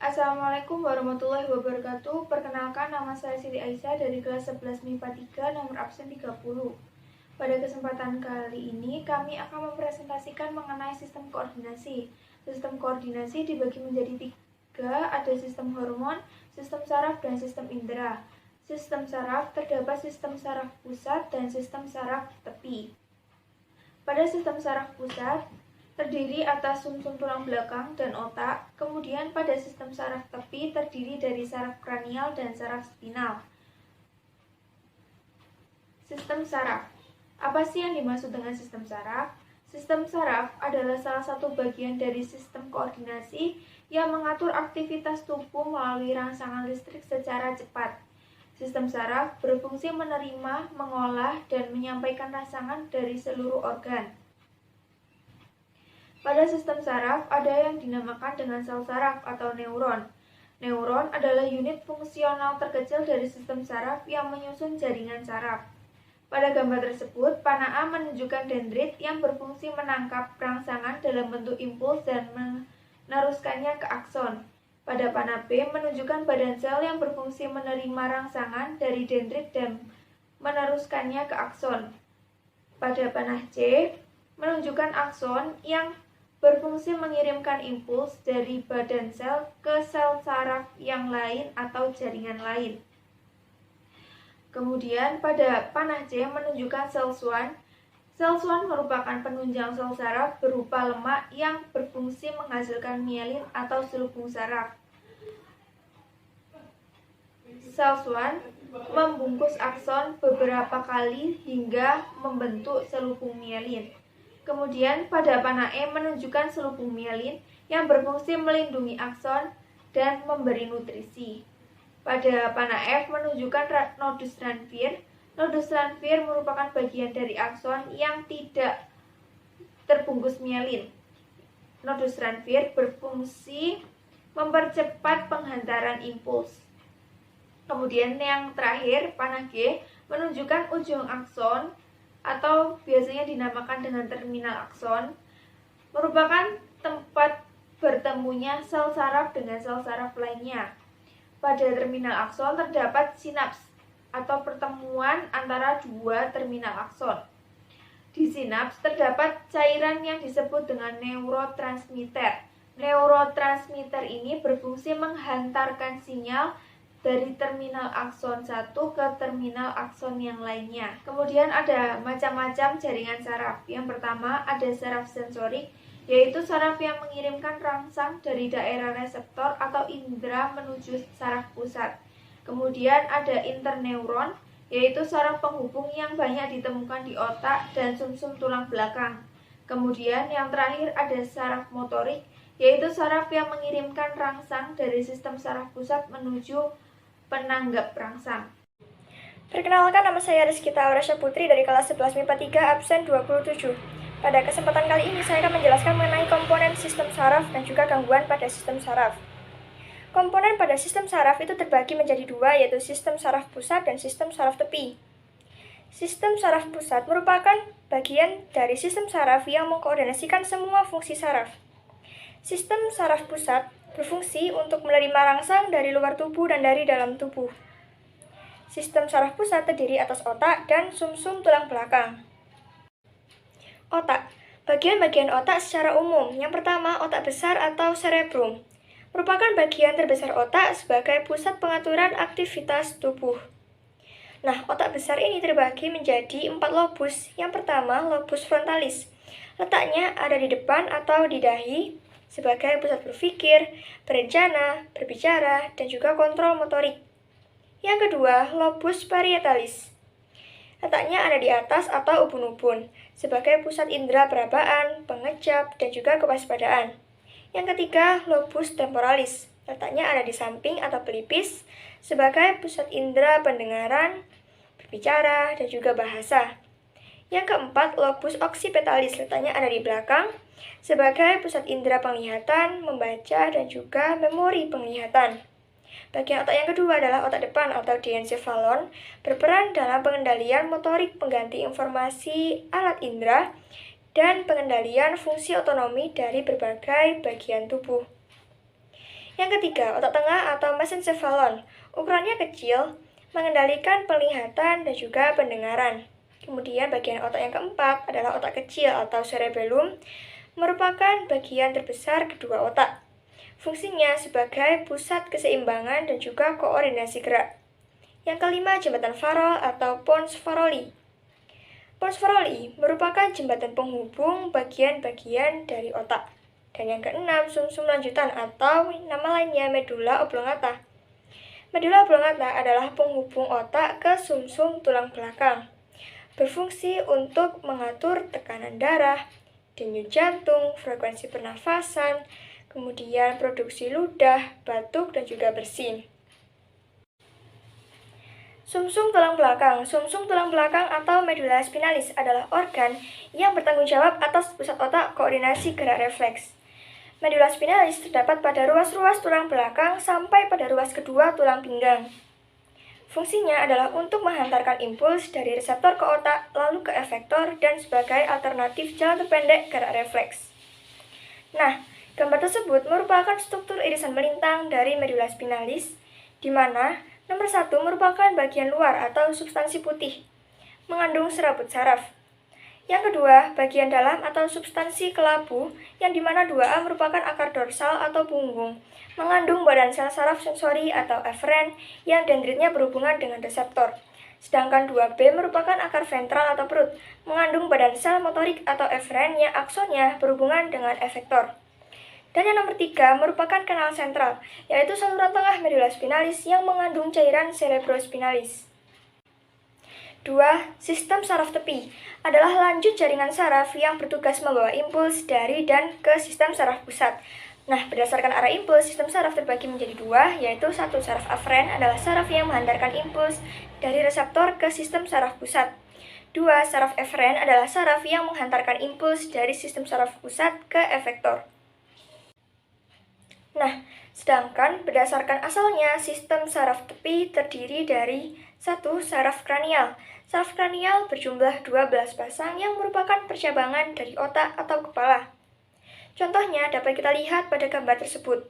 Assalamualaikum warahmatullahi wabarakatuh. Perkenalkan, nama saya Siti Aisyah dari kelas 11 MIPA 3, nomor absen 30. Pada kesempatan kali ini, kami akan mempresentasikan mengenai sistem koordinasi. Sistem koordinasi dibagi menjadi tiga, ada sistem hormon, sistem saraf, dan sistem indera. Sistem saraf terdapat sistem saraf pusat dan sistem saraf tepi. Pada sistem saraf pusat, terdiri atas sumsum tulang belakang dan otak, kemudian pada sistem saraf tepi terdiri dari saraf kranial dan saraf spinal. Sistem saraf. Apa sih yang dimaksud dengan sistem saraf? Sistem saraf adalah salah satu bagian dari sistem koordinasi yang mengatur aktivitas tubuh melalui rangsangan listrik secara cepat. Sistem saraf berfungsi menerima, mengolah, dan menyampaikan rangsangan dari seluruh organ. Pada sistem saraf, ada yang dinamakan dengan sel saraf atau neuron. Neuron adalah unit fungsional terkecil dari sistem saraf yang menyusun jaringan saraf. Pada gambar tersebut, panah A menunjukkan dendrit yang berfungsi menangkap rangsangan dalam bentuk impuls dan meneruskannya ke akson. Pada panah B menunjukkan badan sel yang berfungsi menerima rangsangan dari dendrit dan meneruskannya ke akson. Pada panah C menunjukkan akson yang berfungsi mengirimkan impuls dari badan sel ke sel saraf yang lain atau jaringan lain. Kemudian pada panah C menunjukkan sel Schwann. Sel Schwann merupakan penunjang sel saraf berupa lemak yang berfungsi menghasilkan mielin atau selubung saraf. Sel Schwann membungkus akson beberapa kali hingga membentuk selubung mielin. Kemudian pada panah E menunjukkan selubung mielin yang berfungsi melindungi akson dan memberi nutrisi. Pada panah F menunjukkan nodus Ranvier. Nodus Ranvier merupakan bagian dari akson yang tidak terbungkus mielin. Nodus Ranvier berfungsi mempercepat penghantaran impuls. Kemudian yang terakhir, panah G menunjukkan ujung akson atau biasanya dinamakan dengan terminal akson, merupakan tempat bertemunya sel saraf dengan sel saraf lainnya. Pada terminal akson terdapat sinaps atau pertemuan antara dua terminal akson. Di sinaps terdapat cairan yang disebut dengan neurotransmitter. Neurotransmitter ini berfungsi menghantarkan sinyal dari terminal akson 1 ke terminal akson yang lainnya. Kemudian ada macam-macam jaringan saraf. Yang pertama ada saraf sensorik, yaitu saraf yang mengirimkan rangsang dari daerah reseptor atau indera menuju saraf pusat. Kemudian ada interneuron, yaitu saraf penghubung yang banyak ditemukan di otak dan sumsum tulang belakang. Kemudian yang terakhir ada saraf motorik, yaitu saraf yang mengirimkan rangsang dari sistem saraf pusat menuju penanggap rangsang. Perkenalkan, nama saya Rizky Taurasya Putri dari kelas 11 MIPA 3 absen 27. Pada kesempatan kali ini saya akan menjelaskan mengenai komponen sistem saraf dan juga gangguan pada sistem saraf. Komponen pada sistem saraf itu terbagi menjadi dua, yaitu sistem saraf pusat dan sistem saraf tepi. Sistem saraf pusat merupakan bagian dari sistem saraf yang mengkoordinasikan semua fungsi saraf. Sistem saraf pusat berfungsi untuk menerima rangsang dari luar tubuh dan dari dalam tubuh. Sistem saraf pusat terdiri atas otak dan sumsum tulang belakang. Otak. Bagian-bagian otak secara umum. Yang pertama, otak besar atau cerebrum. Merupakan bagian terbesar otak sebagai pusat pengaturan aktivitas tubuh. Nah, otak besar ini terbagi menjadi 4 lobus. Yang pertama, lobus frontalis. Letaknya ada di depan atau di dahi, sebagai pusat berpikir, berencana, berbicara, dan juga kontrol motorik. Yang kedua, lobus parietalis. Letaknya ada di atas atau ubun-ubun, sebagai pusat indera perabaan, pengecap, dan juga kewaspadaan. Yang ketiga, lobus temporalis. Letaknya ada di samping atau pelipis, sebagai pusat indera pendengaran, berbicara, dan juga bahasa. Yang keempat, lobus occipitalis. Letaknya ada di belakang, sebagai pusat indera penglihatan, membaca, dan juga memori penglihatan. Bagian otak yang kedua adalah otak depan atau diencephalon, berperan dalam pengendalian motorik pengganti informasi alat indera dan pengendalian fungsi otonomi dari berbagai bagian tubuh. Yang ketiga, otak tengah atau mesencephalon. Ukurannya kecil, mengendalikan penglihatan dan juga pendengaran. Kemudian bagian otak yang keempat adalah otak kecil atau cerebellum, merupakan bagian terbesar kedua otak. Fungsinya sebagai pusat keseimbangan dan juga koordinasi gerak. Yang kelima, jembatan Farol atau pons Faroli. Pons Faroli merupakan jembatan penghubung bagian-bagian dari otak. Dan yang keenam, sumsum lanjutan atau nama lainnya medula oblongata. Medula oblongata adalah penghubung otak ke sumsum tulang belakang. Berfungsi untuk mengatur tekanan darah, denyut jantung, frekuensi pernafasan, kemudian produksi ludah, batuk, dan juga bersin. Sumsum tulang belakang. Sumsum tulang belakang atau medula spinalis adalah organ yang bertanggung jawab atas pusat otak koordinasi gerak refleks. Medula spinalis terdapat pada ruas-ruas tulang belakang sampai pada ruas kedua tulang pinggang. Fungsinya adalah untuk menghantarkan impuls dari reseptor ke otak lalu ke efektor dan sebagai alternatif jalan terpendek gerak refleks. Nah, gambar tersebut merupakan struktur irisan melintang dari medula spinalis, di mana nomor 1 merupakan bagian luar atau substansi putih, mengandung serabut saraf. Yang kedua, bagian dalam atau substansi kelabu, yang dimana 2A merupakan akar dorsal atau punggung, mengandung badan sel saraf sensori atau eferen yang dendritnya berhubungan dengan reseptor. Sedangkan 2B merupakan akar ventral atau perut, mengandung badan sel motorik atau eferen yang aksonnya berhubungan dengan efektor. Dan yang nomor 3 merupakan kanal sentral, yaitu saluran tengah medula spinalis yang mengandung cairan cerebrospinalis. 2. Sistem saraf tepi adalah lanjut jaringan saraf yang bertugas membawa impuls dari dan ke sistem saraf pusat. Nah, berdasarkan arah impuls, sistem saraf terbagi menjadi 2, yaitu 1. Saraf aferen adalah saraf yang menghantarkan impuls dari reseptor ke sistem saraf pusat. 2. Saraf eferen adalah saraf yang menghantarkan impuls dari sistem saraf pusat ke efektor. Nah, sedangkan berdasarkan asalnya, sistem saraf tepi terdiri dari 1. Saraf kranial. Saraf kranial berjumlah 12 pasang yang merupakan percabangan dari otak atau kepala. Contohnya dapat kita lihat pada gambar tersebut.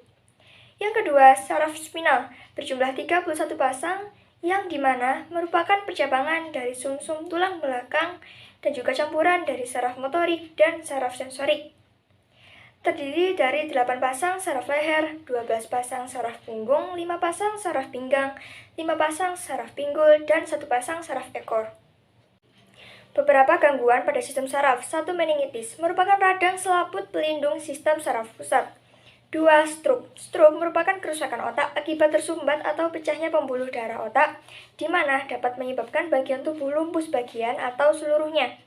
Yang kedua, saraf spinal berjumlah 31 pasang yang dimana merupakan percabangan dari sumsum tulang belakang dan juga campuran dari saraf motorik dan saraf sensorik. Terdiri dari 8 pasang saraf leher, 12 pasang saraf punggung, 5 pasang saraf pinggang, 5 pasang saraf pinggul, dan 1 pasang saraf ekor. Beberapa gangguan pada sistem saraf. 1. Meningitis merupakan radang selaput pelindung sistem saraf pusat. 2. Stroke. Stroke merupakan kerusakan otak akibat tersumbat atau pecahnya pembuluh darah otak, di mana dapat menyebabkan bagian tubuh lumpuh sebagian atau seluruhnya.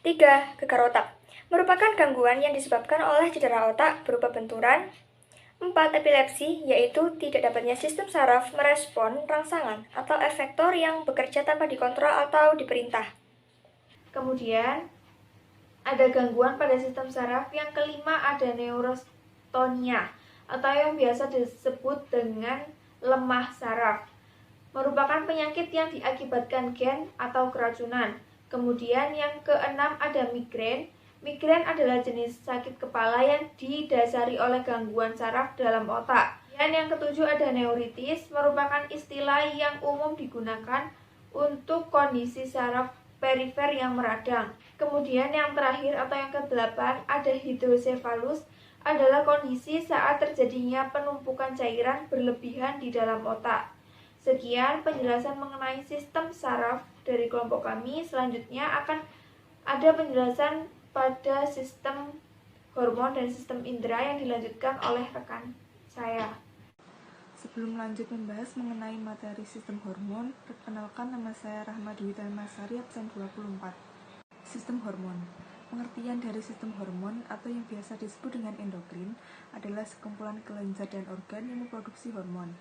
3. Gegar otak merupakan gangguan yang disebabkan oleh cedera otak berupa benturan. 4. Epilepsi, yaitu tidak dapatnya sistem saraf merespon rangsangan atau efektor yang bekerja tanpa dikontrol atau diperintah. Kemudian, ada gangguan pada sistem saraf. Yang kelima ada neurostonia atau yang biasa disebut dengan lemah saraf. Merupakan penyakit yang diakibatkan gen atau keracunan. Kemudian yang keenam ada migrain. Migrain adalah jenis sakit kepala yang didasari oleh gangguan saraf dalam otak. Dan yang ketujuh ada neuritis, merupakan istilah yang umum digunakan untuk kondisi saraf perifer yang meradang. Kemudian yang terakhir atau yang ke-8 ada hidrosefalus, adalah kondisi saat terjadinya penumpukan cairan berlebihan di dalam otak. Sekian penjelasan mengenai sistem saraf dari kelompok kami. Selanjutnya akan ada penjelasan pada sistem hormon dan sistem indera yang dilanjutkan oleh rekan saya. Sebelum lanjut membahas mengenai materi sistem hormon, perkenalkan nama saya Rahma Dwi Masari, absen 24. Sistem hormon. Pengertian dari sistem hormon atau yang biasa disebut dengan endokrin adalah sekumpulan kelenjar dan organ yang memproduksi hormon,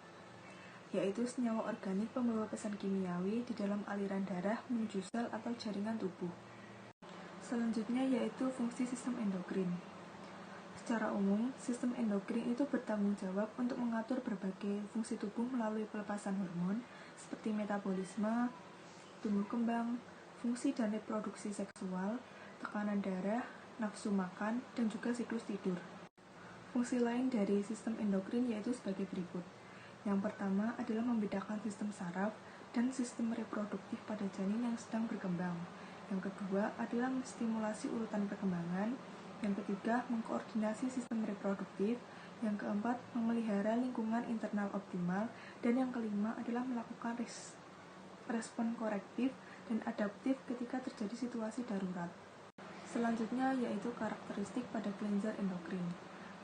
yaitu senyawa organik pembawa pesan kimiawi di dalam aliran darah menuju sel atau jaringan tubuh. Selanjutnya yaitu fungsi sistem endokrin. Secara umum, sistem endokrin itu bertanggung jawab untuk mengatur berbagai fungsi tubuh melalui pelepasan hormon seperti metabolisme, tumbuh kembang, fungsi dan reproduksi seksual, tekanan darah, nafsu makan, dan juga siklus tidur. Fungsi lain dari sistem endokrin yaitu sebagai berikut. Yang pertama adalah membedakan sistem saraf dan sistem reproduktif pada janin yang sedang berkembang. Yang kedua adalah menstimulasi urutan perkembangan. Yang ketiga, mengkoordinasi sistem reproduktif. Yang keempat, memelihara lingkungan internal optimal. Dan yang kelima adalah melakukan respon korektif dan adaptif ketika terjadi situasi darurat. Selanjutnya yaitu karakteristik pada kelenjar endokrin.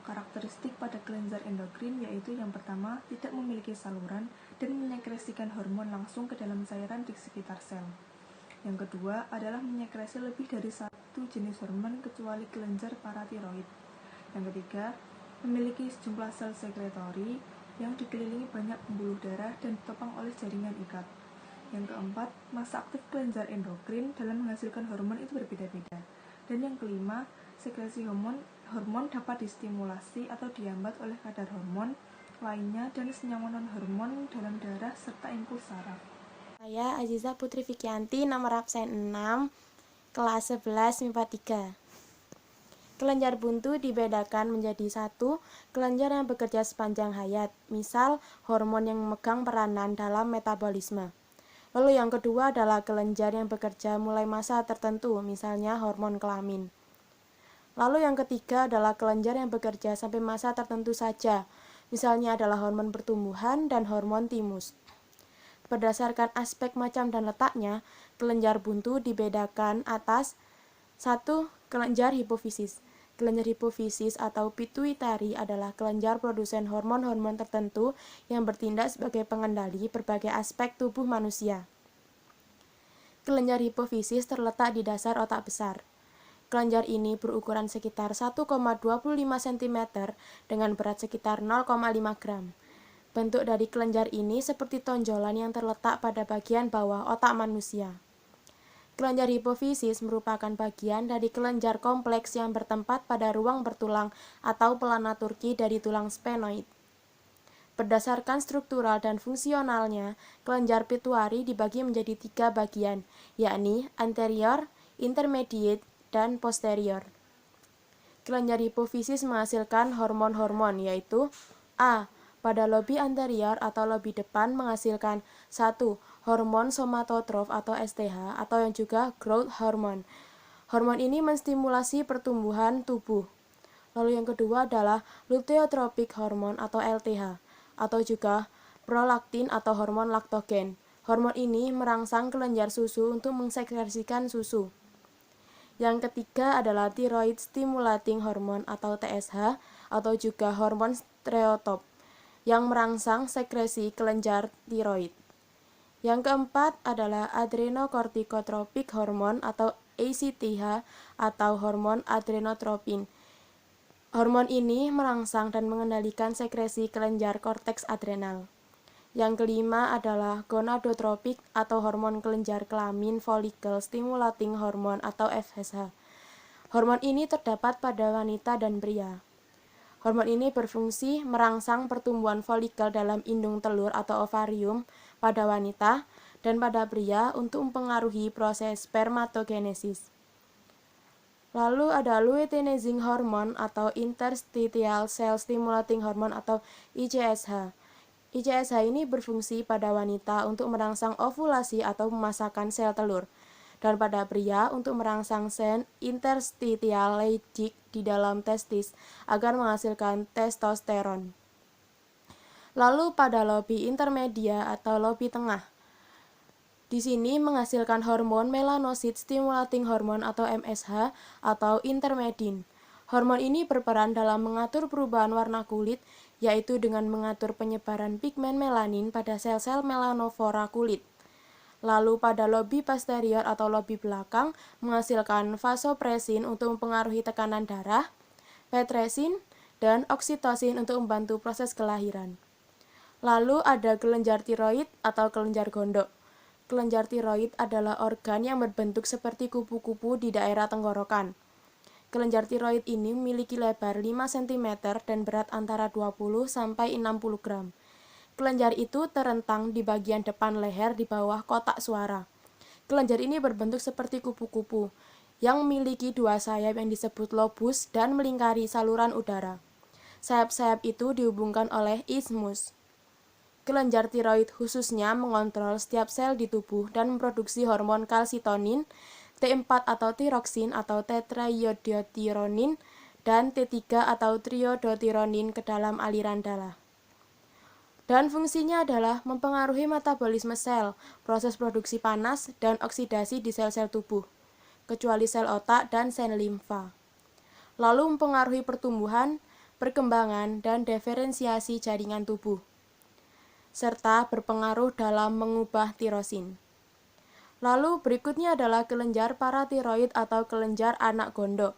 Karakteristik pada kelenjar endokrin yaitu yang pertama, tidak memiliki saluran dan menyekresikan hormon langsung ke dalam cairan di sekitar sel. Yang kedua adalah menyekresi lebih dari satu jenis hormon kecuali kelenjar paratiroid. Yang ketiga, memiliki sejumlah sel sekretori yang dikelilingi banyak pembuluh darah dan ditopang oleh jaringan ikat. Yang keempat, masa aktif kelenjar endokrin dalam menghasilkan hormon itu berbeda-beda. Dan yang kelima, sekresi hormon dapat distimulasi atau dihambat oleh kadar hormon lainnya dan senyawa non-hormon dalam darah serta impuls saraf. Saya Aziza Putri Fikyanti, nomor absen 6, kelas 11 MIPA 3. Kelenjar buntu dibedakan menjadi satu, kelenjar yang bekerja sepanjang hayat, misal hormon yang memegang peranan dalam metabolisme. Lalu yang kedua adalah kelenjar yang bekerja mulai masa tertentu, misalnya hormon kelamin. Lalu yang ketiga adalah kelenjar yang bekerja sampai masa tertentu saja, misalnya adalah hormon pertumbuhan dan hormon timus. Berdasarkan aspek macam dan letaknya, kelenjar buntu dibedakan atas 1. Kelenjar hipofisis. Kelenjar hipofisis atau pituitari adalah kelenjar produsen hormon-hormon tertentu yang bertindak sebagai pengendali berbagai aspek tubuh manusia. Kelenjar hipofisis terletak di dasar otak besar. Kelenjar ini berukuran sekitar 1,25 cm dengan berat sekitar 0,5 gram. Bentuk dari kelenjar ini seperti tonjolan yang terletak pada bagian bawah otak manusia. Kelenjar hipofisis merupakan bagian dari kelenjar kompleks yang bertempat pada ruang bertulang atau pelana turki dari tulang sphenoid. Berdasarkan struktural dan fungsionalnya, kelenjar pituitari dibagi menjadi 3 bagian, yakni anterior, intermediate, dan posterior. Kelenjar hipofisis menghasilkan hormon-hormon yaitu A. Pada lobi anterior atau lobi depan menghasilkan 1. Hormon somatotrof atau STH atau yang juga growth hormone. Hormon ini menstimulasi pertumbuhan tubuh. Lalu yang kedua adalah luteotropic hormone atau LTH atau juga prolaktin atau hormon laktogen. Hormon ini merangsang kelenjar susu untuk mensekresikan susu. Yang ketiga adalah thyroid stimulating hormone atau TSH atau juga hormon stereotop yang merangsang sekresi kelenjar tiroid. Yang keempat adalah adrenocorticotropic hormone atau ACTH atau hormon adrenotropin. Hormon ini merangsang dan mengendalikan sekresi kelenjar korteks adrenal. Yang kelima adalah gonadotropik atau hormon kelenjar kelamin follicle stimulating hormone atau FSH. Hormon ini terdapat pada wanita dan pria. Hormon ini berfungsi merangsang pertumbuhan folikel dalam indung telur atau ovarium pada wanita dan pada pria untuk mempengaruhi proses spermatogenesis. Lalu ada luteinizing hormone atau interstitial cell stimulating hormone atau ICSH. ICSH ini berfungsi pada wanita untuk merangsang ovulasi atau pemasakan sel telur, dan pada pria untuk merangsang sel interstitial Leydig di dalam testis agar menghasilkan testosteron. Lalu pada lobi intermedia atau lobi tengah, di sini menghasilkan hormon melanocyte stimulating hormone atau MSH atau intermedin. Hormon ini berperan dalam mengatur perubahan warna kulit, yaitu dengan mengatur penyebaran pigmen melanin pada sel-sel melanovora kulit. Lalu pada lobi posterior atau lobi belakang menghasilkan vasopresin untuk mempengaruhi tekanan darah, petresin, dan oksitosin untuk membantu proses kelahiran. Lalu ada kelenjar tiroid atau kelenjar gondok. Kelenjar tiroid adalah organ yang berbentuk seperti kupu-kupu di daerah tenggorokan. Kelenjar tiroid ini memiliki lebar 5 cm dan berat antara 20 sampai 60 gram. Kelenjar itu terentang di bagian depan leher di bawah kotak suara. Kelenjar ini berbentuk seperti kupu-kupu yang memiliki 2 sayap yang disebut lobus dan melingkari saluran udara. Sayap-sayap itu dihubungkan oleh isthmus. Kelenjar tiroid khususnya mengontrol setiap sel di tubuh dan memproduksi hormon kalsitonin, T4 atau tiroksin atau tetraiodothyronin, dan T3 atau triiodothyronin ke dalam aliran darah. Dan fungsinya adalah mempengaruhi metabolisme sel, proses produksi panas, dan oksidasi di sel-sel tubuh, kecuali sel otak dan sel limfa. Lalu mempengaruhi pertumbuhan, perkembangan, dan diferensiasi jaringan tubuh, serta berpengaruh dalam mengubah tirosin. Lalu berikutnya adalah kelenjar paratiroid atau kelenjar anak gondok.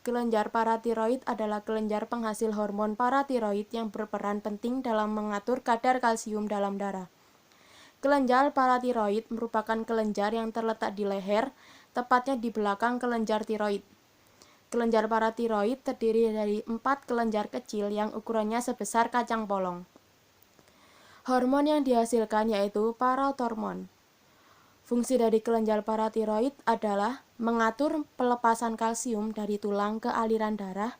Kelenjar paratiroid adalah kelenjar penghasil hormon paratiroid yang berperan penting dalam mengatur kadar kalsium dalam darah. Kelenjar paratiroid merupakan kelenjar yang terletak di leher, tepatnya di belakang kelenjar tiroid. Kelenjar paratiroid terdiri dari 4 kelenjar kecil yang ukurannya sebesar kacang polong. Hormon yang dihasilkan yaitu paratormon. Fungsi dari kelenjar paratiroid adalah mengatur pelepasan kalsium dari tulang ke aliran darah,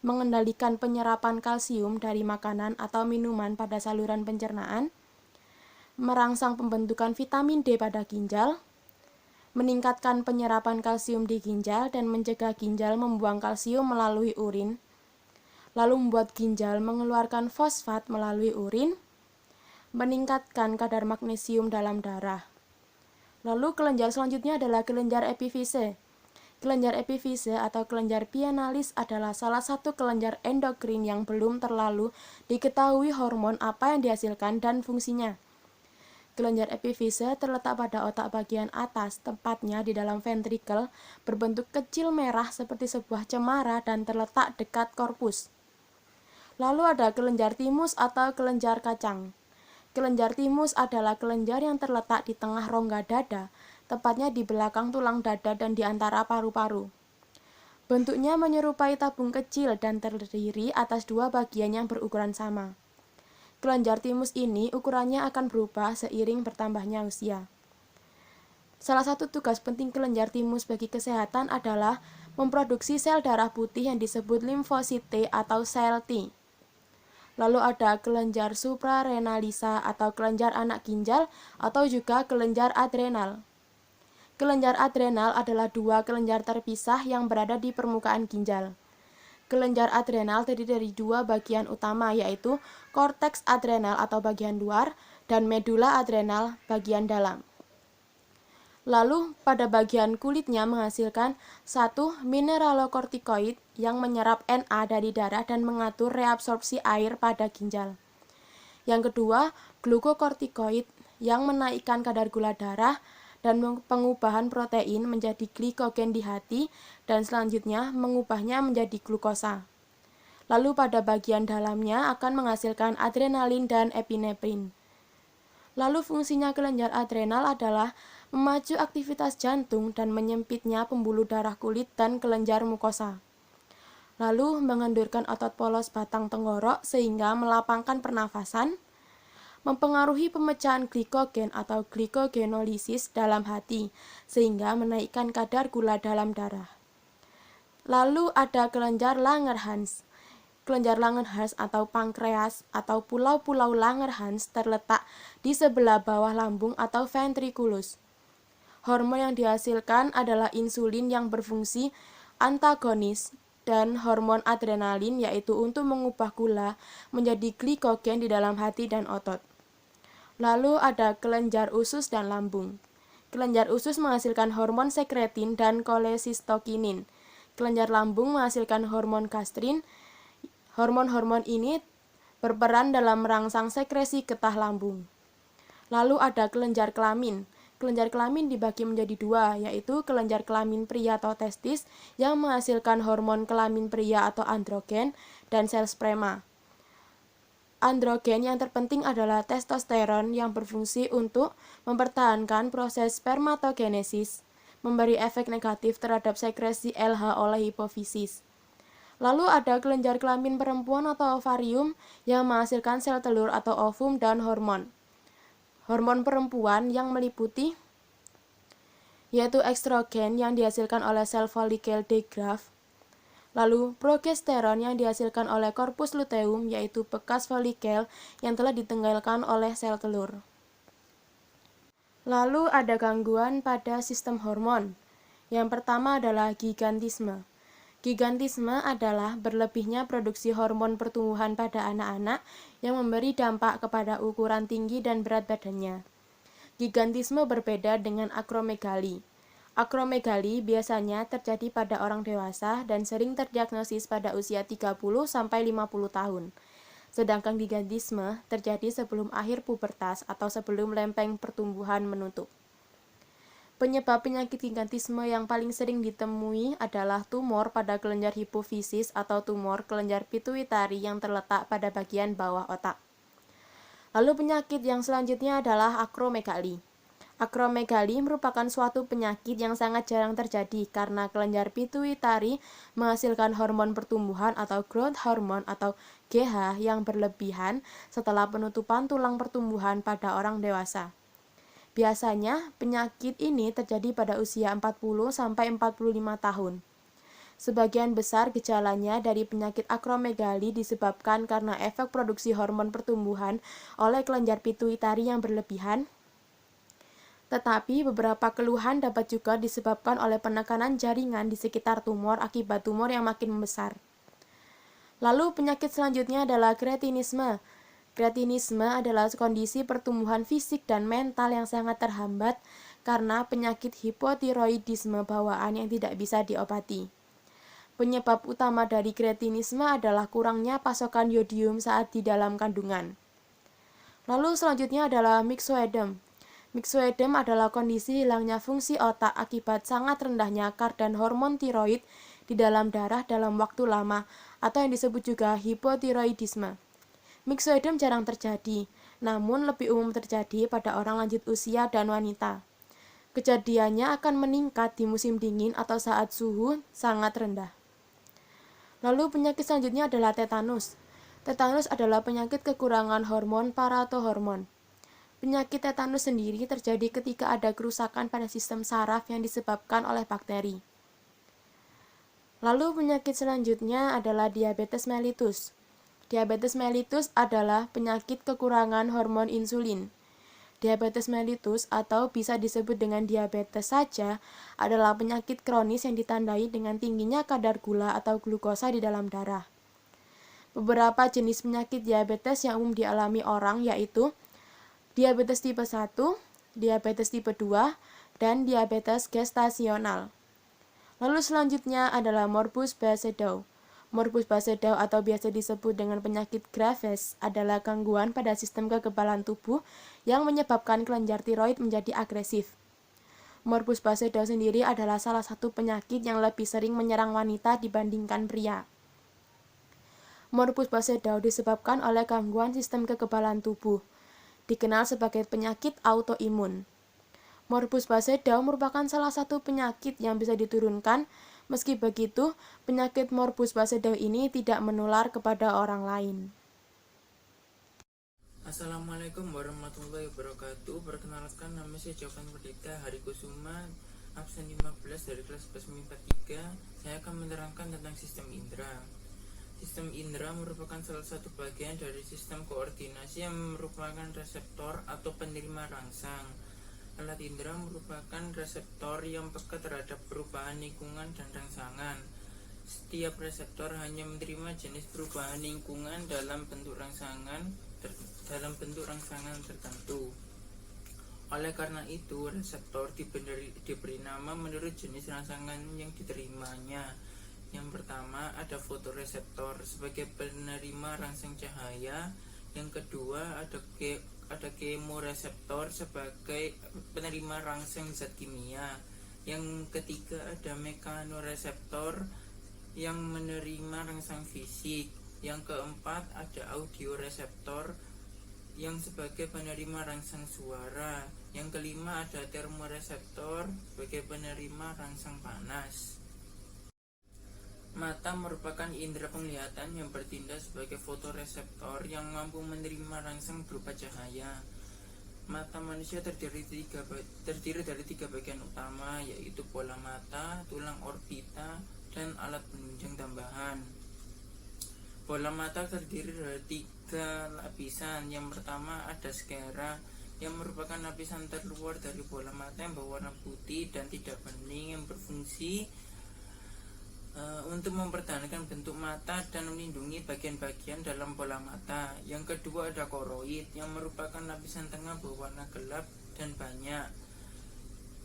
mengendalikan penyerapan kalsium dari makanan atau minuman pada saluran pencernaan, merangsang pembentukan vitamin D pada ginjal, meningkatkan penyerapan kalsium di ginjal dan mencegah ginjal membuang kalsium melalui urin, lalu membuat ginjal mengeluarkan fosfat melalui urin, meningkatkan kadar magnesium dalam darah. Lalu kelenjar selanjutnya adalah kelenjar epifise. Kelenjar epifise atau kelenjar pinealis adalah salah satu kelenjar endokrin yang belum terlalu diketahui hormon apa yang dihasilkan dan fungsinya. Kelenjar epifise terletak pada otak bagian atas, tepatnya di dalam ventrikel, berbentuk kecil merah seperti sebuah cemara dan terletak dekat korpus. Lalu ada kelenjar timus atau kelenjar kacang. Kelenjar timus adalah kelenjar yang terletak di tengah rongga dada, tepatnya di belakang tulang dada dan di antara paru-paru. Bentuknya menyerupai tabung kecil dan terdiri atas 2 bagian yang berukuran sama. Kelenjar timus ini ukurannya akan berubah seiring bertambahnya usia. Salah satu tugas penting kelenjar timus bagi kesehatan adalah memproduksi sel darah putih yang disebut limfosit T atau sel T. Lalu ada kelenjar suprarenalisa atau kelenjar anak ginjal atau juga kelenjar adrenal. Kelenjar adrenal adalah 2 kelenjar terpisah yang berada di permukaan ginjal. Kelenjar adrenal terdiri dari 2 bagian utama yaitu korteks adrenal atau bagian luar dan medula adrenal bagian dalam. Lalu pada bagian kulitnya menghasilkan 1 mineralokortikoid yang menyerap Na dari darah dan mengatur reabsorpsi air pada ginjal. Yang kedua, glukokortikoid yang menaikkan kadar gula darah dan pengubahan protein menjadi glikogen di hati dan selanjutnya mengubahnya menjadi glukosa. Lalu pada bagian dalamnya akan menghasilkan adrenalin dan epinefrin. Lalu fungsinya kelenjar adrenal adalah memacu aktivitas jantung dan menyempitnya pembuluh darah kulit dan kelenjar mukosa. Lalu mengendurkan otot polos batang tenggorok sehingga melapangkan pernafasan, mempengaruhi pemecahan glikogen atau glikogenolisis dalam hati sehingga menaikkan kadar gula dalam darah. Lalu ada kelenjar Langerhans. Kelenjar Langerhans atau pankreas atau pulau-pulau Langerhans terletak di sebelah bawah lambung atau ventriculus. Hormon yang dihasilkan adalah insulin yang berfungsi antagonis dan hormon adrenalin yaitu untuk mengubah gula menjadi glikogen di dalam hati dan otot. Lalu ada kelenjar usus dan lambung. Kelenjar usus menghasilkan hormon sekretin dan kolesistokinin. Kelenjar lambung menghasilkan hormon gastrin. Hormon-hormon ini berperan dalam merangsang sekresi getah lambung. Lalu ada kelenjar kelamin. Kelenjar kelamin dibagi menjadi 2, yaitu kelenjar kelamin pria atau testis yang menghasilkan hormon kelamin pria atau androgen dan sel sperma. Androgen yang terpenting adalah testosteron yang berfungsi untuk mempertahankan proses spermatogenesis, memberi efek negatif terhadap sekresi LH oleh hipofisis. Lalu ada kelenjar kelamin perempuan atau ovarium yang menghasilkan sel telur atau ovum dan hormon. Hormon perempuan yang meliputi yaitu estrogen yang dihasilkan oleh sel follicle de Graaff. Lalu progesteron yang dihasilkan oleh korpus luteum, yaitu bekas folikel yang telah ditenggelamkan oleh sel telur. Lalu ada gangguan pada sistem hormon. Yang pertama adalah gigantisme. Gigantisme adalah berlebihnya produksi hormon pertumbuhan pada anak-anak yang memberi dampak kepada ukuran tinggi dan berat badannya. Gigantisme berbeda dengan akromegali. Akromegali biasanya terjadi pada orang dewasa dan sering terdiagnosis pada usia 30-50 tahun. Sedangkan gigantisme terjadi sebelum akhir pubertas atau sebelum lempeng pertumbuhan menutup. Penyebab penyakit gigantisme yang paling sering ditemui adalah tumor pada kelenjar hipofisis atau tumor kelenjar pituitari yang terletak pada bagian bawah otak. Lalu penyakit yang selanjutnya adalah akromegali. Akromegali merupakan suatu penyakit yang sangat jarang terjadi karena kelenjar pituitari menghasilkan hormon pertumbuhan atau growth hormone atau GH yang berlebihan setelah penutupan tulang pertumbuhan pada orang dewasa. Biasanya, penyakit ini terjadi pada usia 40-45 tahun. Sebagian besar gejalanya dari penyakit akromegali disebabkan karena efek produksi hormon pertumbuhan oleh kelenjar pituitari yang berlebihan, tetapi beberapa keluhan dapat juga disebabkan oleh penekanan jaringan di sekitar tumor akibat tumor yang makin membesar. Lalu penyakit selanjutnya adalah kretinisme. Kretinisme adalah kondisi pertumbuhan fisik dan mental yang sangat terhambat karena penyakit hipotiroidisme bawaan yang tidak bisa diobati. Penyebab utama dari kretinisme adalah kurangnya pasokan yodium saat di dalam kandungan. Lalu selanjutnya adalah myxoedem. Myxoedem adalah kondisi hilangnya fungsi otak akibat sangat rendahnya kadar hormon tiroid di dalam darah dalam waktu lama atau yang disebut juga hipotiroidisme. Myxoedem jarang terjadi, namun lebih umum terjadi pada orang lanjut usia dan wanita. Kejadiannya akan meningkat di musim dingin atau saat suhu sangat rendah. Lalu penyakit selanjutnya adalah tetanus. Tetanus adalah penyakit kekurangan hormon paratohormon. Penyakit tetanus sendiri terjadi ketika ada kerusakan pada sistem saraf yang disebabkan oleh bakteri. Lalu penyakit selanjutnya adalah diabetes mellitus. Diabetes mellitus adalah penyakit kekurangan hormon insulin. Diabetes mellitus atau bisa disebut dengan diabetes saja adalah penyakit kronis yang ditandai dengan tingginya kadar gula atau glukosa di dalam darah. Beberapa jenis penyakit diabetes yang umum dialami orang yaitu diabetes tipe 1, diabetes tipe 2, dan diabetes gestasional. Lalu selanjutnya adalah morbus Basedow. Morbus Basedow atau biasa disebut dengan penyakit Graves adalah gangguan pada sistem kekebalan tubuh yang menyebabkan kelenjar tiroid menjadi agresif. Morbus Basedow sendiri adalah salah satu penyakit yang lebih sering menyerang wanita dibandingkan pria. Morbus Basedow disebabkan oleh gangguan sistem kekebalan tubuh, dikenal sebagai penyakit autoimun. Morbus Basedow merupakan salah satu penyakit yang bisa diturunkan. Meski begitu, penyakit morbus Basedow ini tidak menular kepada orang lain. Assalamualaikum warahmatullahi wabarakatuh. Perkenalkan, nama saya Jovan Perdita Hari Kusuma, absen 15 dari kelas 11 MIPA 3. Saya akan menerangkan tentang sistem indera. Sistem indera merupakan salah satu bagian dari sistem koordinasi yang merupakan reseptor atau penerima rangsang. Alat indera merupakan reseptor yang peka terhadap perubahan lingkungan dan rangsangan. Setiap reseptor hanya menerima jenis perubahan lingkungan dalam bentuk rangsangan tertentu. Oleh karena itu, reseptor diberi nama menurut jenis rangsangan yang diterimanya. Yang pertama ada fotoreseptor sebagai penerima rangsang cahaya. Yang kedua ada kemoreseptor sebagai penerima rangsang zat kimia. Yang ketiga ada mekanoreseptor yang menerima rangsang fisik. Yang keempat ada audioreseptor yang sebagai penerima rangsang suara. Yang kelima ada termoreseptor sebagai penerima rangsang panas. Mata merupakan indera penglihatan yang bertindak sebagai fotoreseptor yang mampu menerima rangsang berupa cahaya. Mata manusia terdiri dari tiga bagian utama, yaitu bola mata, tulang orbita, dan alat penunjang tambahan. Bola mata terdiri dari 3 lapisan. Yang pertama ada sclera, yang merupakan lapisan terluar dari bola mata yang berwarna putih dan tidak bening, yang berfungsi untuk mempertahankan bentuk mata dan melindungi bagian-bagian dalam bola mata. Yang kedua ada koroid, yang merupakan lapisan tengah berwarna gelap dan banyak,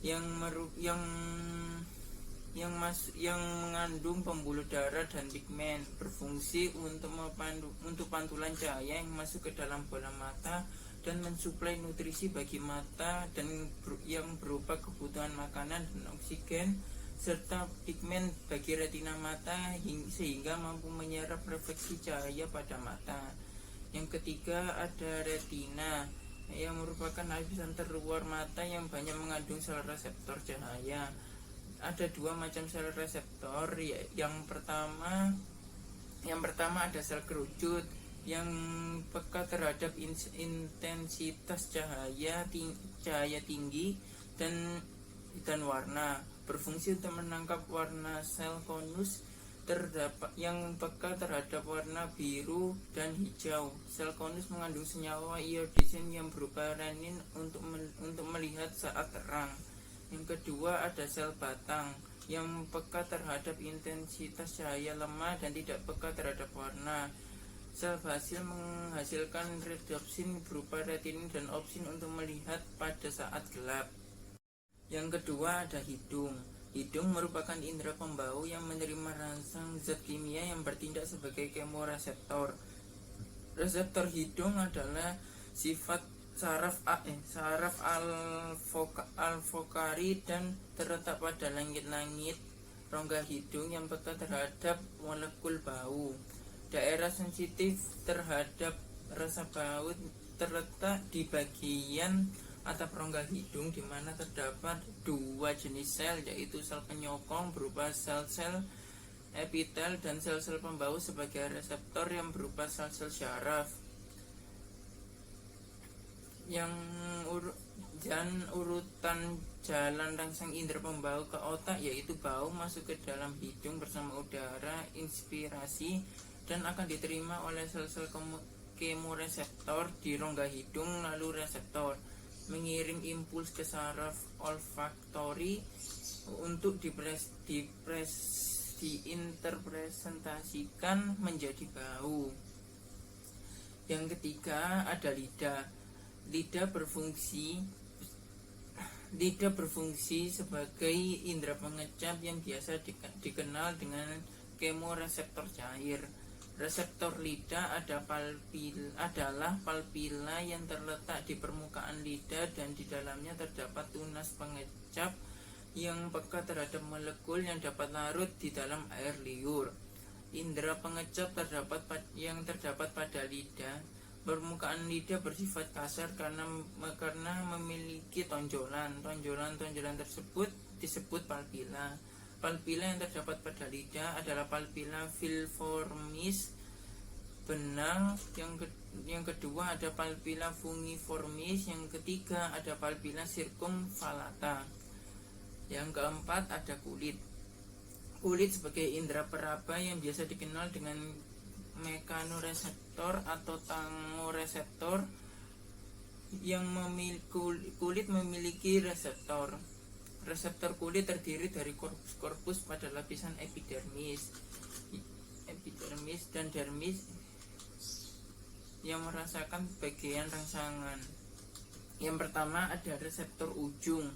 yang mengandung pembuluh darah dan pigmen, berfungsi untuk pantulan cahaya yang masuk ke dalam bola mata dan mensuplai nutrisi bagi mata dan yang berupa kebutuhan makanan dan oksigen, serta pigmen bagi retina mata sehingga mampu menyerap refleksi cahaya pada mata. Yang ketiga ada retina, yang merupakan lapisan terluar mata yang banyak mengandung sel reseptor cahaya. Ada 2 macam sel reseptor. Yang pertama ada sel kerucut, yang peka terhadap intensitas cahaya tinggi dan warna, berfungsi untuk menangkap warna. Sel konus yang peka terhadap warna biru dan hijau. Sel konus mengandung senyawa iodine yang berupa renin untuk melihat saat terang. Yang kedua ada sel batang, yang peka terhadap intensitas cahaya lemah dan tidak peka terhadap warna. Sel basil menghasilkan redopsin berupa retinin dan opsin untuk melihat pada saat gelap. Yang kedua ada hidung. Hidung merupakan indera pembau yang menerima rangsang zat kimia yang bertindak sebagai kemoreseptor. Reseptor hidung adalah sifat saraf alvokari dan terletak pada langit-langit rongga hidung yang peka terhadap molekul bau. Daerah sensitif terhadap rasa bau terletak di bagian atap rongga hidung, di mana terdapat 2 jenis sel, yaitu sel penyokong berupa sel-sel epitel dan sel-sel pembau sebagai reseptor yang berupa sel-sel syaraf. Urutan jalan rangsang indera pembau ke otak yaitu bau masuk ke dalam hidung bersama udara inspirasi dan akan diterima oleh sel-sel kemoreseptor di rongga hidung, lalu reseptor mengirim impuls ke saraf olfaktori untuk diinterpretasikan menjadi bau. Yang ketiga ada lidah. Lidah berfungsi sebagai indera pengecap yang biasa dikenal dengan kemoreseptor cair. Reseptor lidah adalah palpila yang terletak di permukaan lidah dan di dalamnya terdapat tunas pengecap yang peka terhadap molekul yang dapat larut di dalam air liur. Indera pengecap yang terdapat pada lidah. Permukaan lidah bersifat kasar karena memiliki tonjolan. Tonjolan tersebut disebut palpila. Palpila yang terdapat pada lidah adalah palpila filiformis benang. Yang kedua ada palpila fungiformis. Yang ketiga ada palpila circumvallata. Yang keempat ada kulit. Kulit sebagai indera peraba yang biasa dikenal dengan mekanoreseptor atau tangoreseptor. Kulit memiliki reseptor. Reseptor kulit terdiri dari korpus pada lapisan epidermis dan dermis yang merasakan bagian rangsangan. Yang pertama ada reseptor ujung.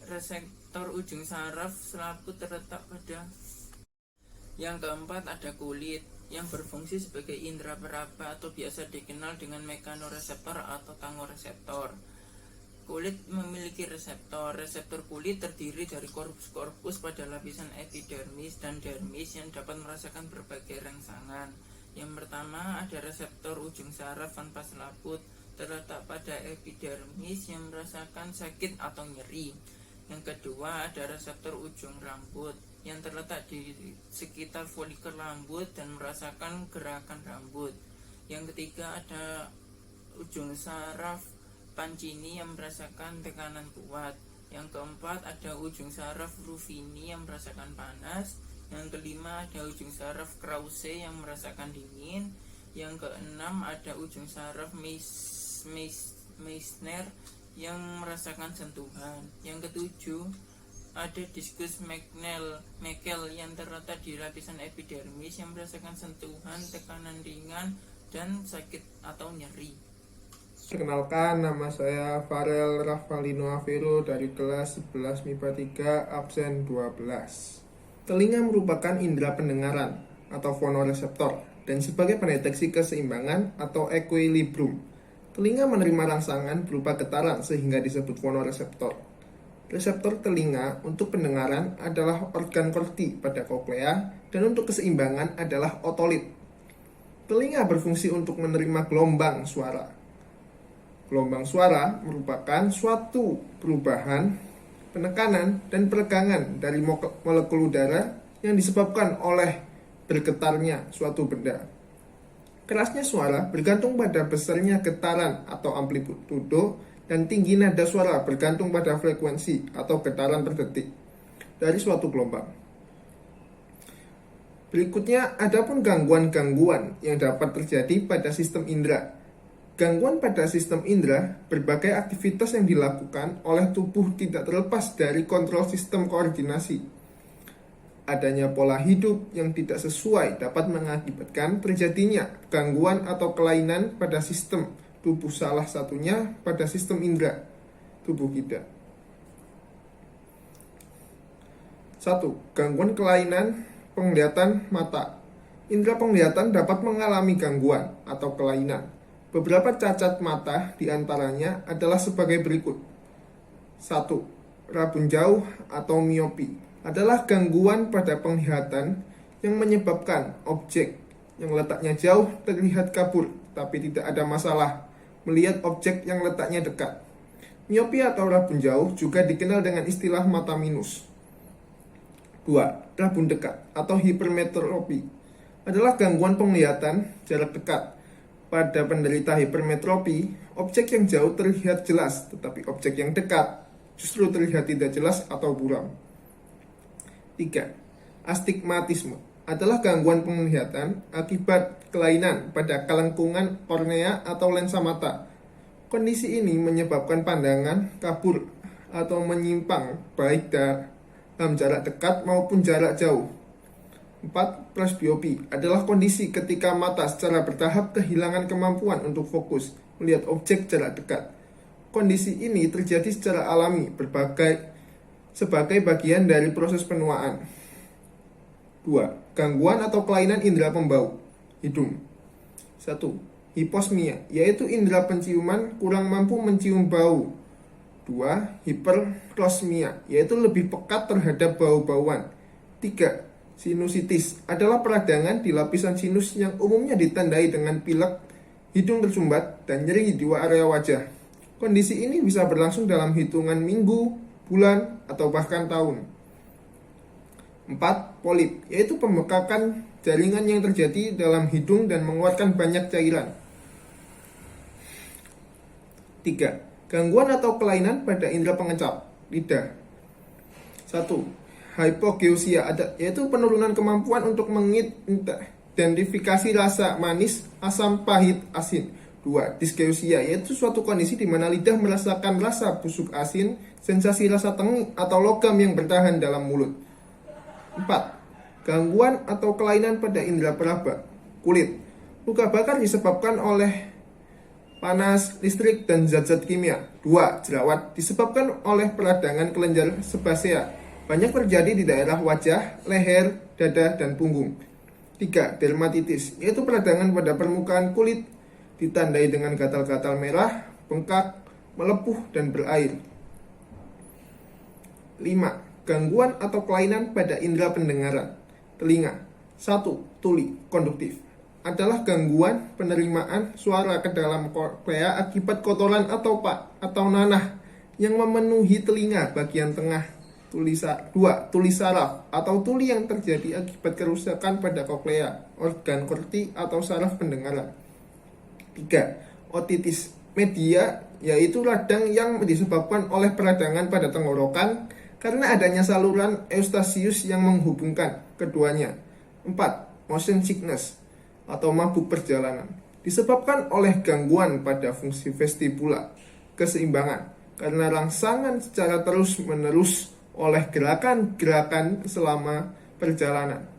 Reseptor ujung saraf selaput terletak pada. Yang keempat ada kulit, yang berfungsi sebagai indera peraba atau biasa dikenal dengan mekanoreseptor atau tangoreseptor. Kulit memiliki reseptor. Reseptor kulit terdiri dari korpus pada lapisan epidermis dan dermis yang dapat merasakan berbagai rangsangan. Yang pertama ada reseptor ujung saraf tanpa selaput, terletak pada epidermis yang merasakan sakit atau nyeri. Yang kedua ada reseptor ujung rambut yang terletak di sekitar folikel rambut dan merasakan gerakan rambut. Yang ketiga ada ujung saraf Pancini yang merasakan tekanan kuat. Yang keempat ada ujung saraf Ruffini yang merasakan panas. Yang kelima ada ujung saraf Krause yang merasakan dingin. Yang keenam ada ujung saraf Meissner yang merasakan sentuhan. Yang ketujuh ada diskus Meckel yang terletak di lapisan epidermis yang merasakan sentuhan, tekanan ringan, dan sakit atau nyeri. Perkenalkan, nama saya Farel Rafalino Avero dari kelas 11 MIPA 3 absen 12. Telinga merupakan indera pendengaran atau fonoreseptor dan sebagai pendeteksi keseimbangan atau equilibrium. Telinga menerima rangsangan berupa getaran sehingga disebut fonoreseptor. Reseptor telinga untuk pendengaran adalah organ korti pada koklea dan untuk keseimbangan adalah otolit. Telinga berfungsi untuk menerima gelombang suara. Gelombang suara merupakan suatu perubahan, penekanan, dan peregangan dari molekul udara yang disebabkan oleh bergetarnya suatu benda. Kerasnya suara bergantung pada besarnya getaran atau amplitudo, dan tinggi nada suara bergantung pada frekuensi atau getaran per detik dari suatu gelombang. Berikutnya, adapun gangguan-gangguan yang dapat terjadi pada sistem indera. Gangguan pada sistem indera, berbagai aktivitas yang dilakukan oleh tubuh tidak terlepas dari kontrol sistem koordinasi. Adanya pola hidup yang tidak sesuai dapat mengakibatkan terjadinya gangguan atau kelainan pada sistem tubuh, salah satunya pada sistem indera tubuh kita. 1. Gangguan kelainan penglihatan mata. Indera penglihatan dapat mengalami gangguan atau kelainan. Beberapa cacat mata diantaranya adalah sebagai berikut. 1. Rabun jauh atau miopi adalah gangguan pada penglihatan yang menyebabkan objek yang letaknya jauh terlihat kabur, tapi tidak ada masalah melihat objek yang letaknya dekat. Miopi atau rabun jauh juga dikenal dengan istilah mata minus. 2. Rabun dekat atau hipermetropi adalah gangguan penglihatan jarak dekat. Pada penderita hipermetropi, objek yang jauh terlihat jelas, tetapi objek yang dekat justru terlihat tidak jelas atau buram. 3. Astigmatisme adalah gangguan penglihatan akibat kelainan pada kelengkungan kornea atau lensa mata. Kondisi ini menyebabkan pandangan kabur atau menyimpang baik dalam jarak dekat maupun jarak jauh. 4. Presbiopi adalah kondisi ketika mata secara bertahap kehilangan kemampuan untuk fokus melihat objek jarak dekat. Kondisi ini terjadi secara alami sebagai bagian dari proses penuaan. 2. Gangguan atau kelainan indera pembau hidung. 1. Hiposmia, yaitu indera penciuman kurang mampu mencium bau. 2. Hiperosmia, yaitu lebih pekat terhadap bau-bauan. 3. Sinusitis adalah peradangan di lapisan sinus yang umumnya ditandai dengan pilek, hidung tersumbat, dan nyeri di area wajah. Kondisi ini bisa berlangsung dalam hitungan minggu, bulan, atau bahkan tahun. 4. Polip, yaitu pembekakan jaringan yang terjadi dalam hidung dan mengeluarkan banyak cairan. 3. Gangguan atau kelainan pada indera pengecap lidah. 1. Hypogeusia, yaitu penurunan kemampuan untuk mengidentifikasi rasa manis, asam, pahit, asin. 2. Dysgeusia, yaitu suatu kondisi di mana lidah merasakan rasa busuk asin, sensasi rasa tengik atau logam yang bertahan dalam mulut. 4. Gangguan atau kelainan pada indera peraba kulit. Luka bakar disebabkan oleh panas, listrik, dan zat-zat kimia. 2. Jerawat disebabkan oleh peradangan kelenjar sebasea. Banyak terjadi di daerah wajah, leher, dada, dan punggung. 3. Dermatitis, yaitu peradangan pada permukaan kulit, ditandai dengan gatal-gatal merah, bengkak, melepuh, dan berair. 5. Gangguan atau kelainan pada indera pendengaran telinga. 1. Tuli konduktif adalah gangguan penerimaan suara ke dalam koklea akibat kotoran atau nanah yang memenuhi telinga bagian tengah. 2. Tuli saraf atau tuli yang terjadi akibat kerusakan pada koklea, organ korti atau saraf pendengaran. 3. Otitis media, yaitu radang yang disebabkan oleh peradangan pada tenggorokan, karena adanya saluran eustasius yang menghubungkan keduanya. 4. Motion sickness atau mabuk perjalanan disebabkan oleh gangguan pada fungsi vestibula, keseimbangan, karena rangsangan secara terus-menerus oleh gerakan-gerakan selama perjalanan.